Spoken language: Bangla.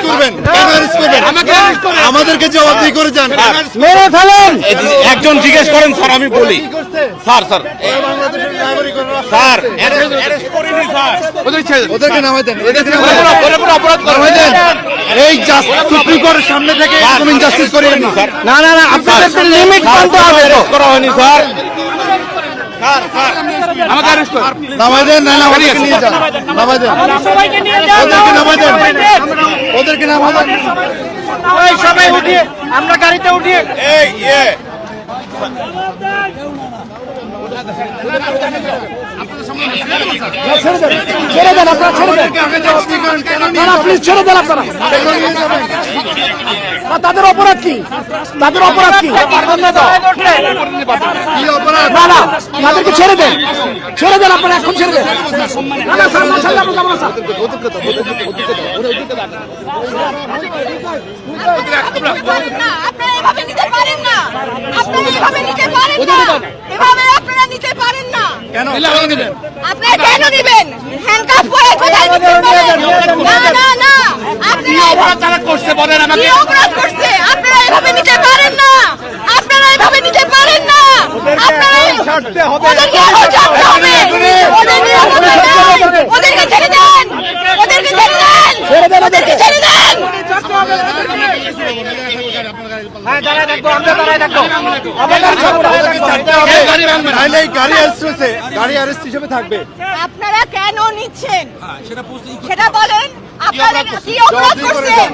করবেন? কেন অ্যারেস্ট করবেন? আমাদেরকে জবাবদিহি করে যান। মেরে ফেলেন। একজন জিজ্ঞেস করেন স্যার, আমি বলি স্যার স্যার অ্যারেস্ট করিনি স্যার, ওদেরকে নামাই দেন, নামাই দেন। এই সুপ্রিম কোর্টের সামনে থেকে এরকম ইনজাস্টিস করিয়েন না স্যার। না না না, আপনাদের একটা লিমিট মানতে হবে তো। করা হয়নি স্যার। আমাকে অ্যারেস্ট করুন, নামাই দেন, না না ওদেরকে নিয়ে যান, নামাই দেন, সবাইকে নিয়ে যাও, ওদেরকে নামাই দেন, ওদেরকে নামাই দেন। ওই সবাই উঠিয়ে আমরা গাড়িতে উঠিয়ে এই ছেড়ে দেন, আপনারা ছেড়ে দেন। না না, প্লিজ ছেড়ে দেন আপনারা। তাদের অপরাধ কি? তাদের অপরাধ কি? কি অপরাধ? না না, তাদেরকে ছেড়ে দেন, ছেড়ে দেন আপনারা, এখন ছেড়ে দেন। না না স্যার, না ছাড়লে আমরা যাবো না স্যার। আপনারা এভাবে নিতে পারেন না, আপনারা এভাবে নিতে পারেন না, এভাবে আপনারা নিতে পারেন না। কেন নেবেন? আপনারা কেন নেবেন? হ্যান্ডকাফ পরে কোথায় নিতে পারেন? না না না, আপনারা তারা করতে বলেন কি অপরাধ করছে? আপনারা এভাবে নিতে পারেন না, আপনারা এভাবে নিতে পারেন না, আপনারা ছাড়তে হবে। ওদেরকে এখন ছাড়তে হবে, ওদের নিরাপত্তা দেন, ওদেরকে ছেড়ে দেন, ওদেরকে ছেড়ে দেন, ওদেরকে ছেড়ে দেন। হ্যাঁ, দাঁড়ায় থাকবো, আমরা দাঁড়ায় থাকবো। ছাড়তে হবে, নাহলে এই গাড়ি অ্যারেস্ট হয়েছে, গাড়ি অ্যারেস্ট হিসেবে থাকবে। আপনারা কেন নিচ্ছেন সেটা বলেন, আপনারা কি অপরাধ করছেন?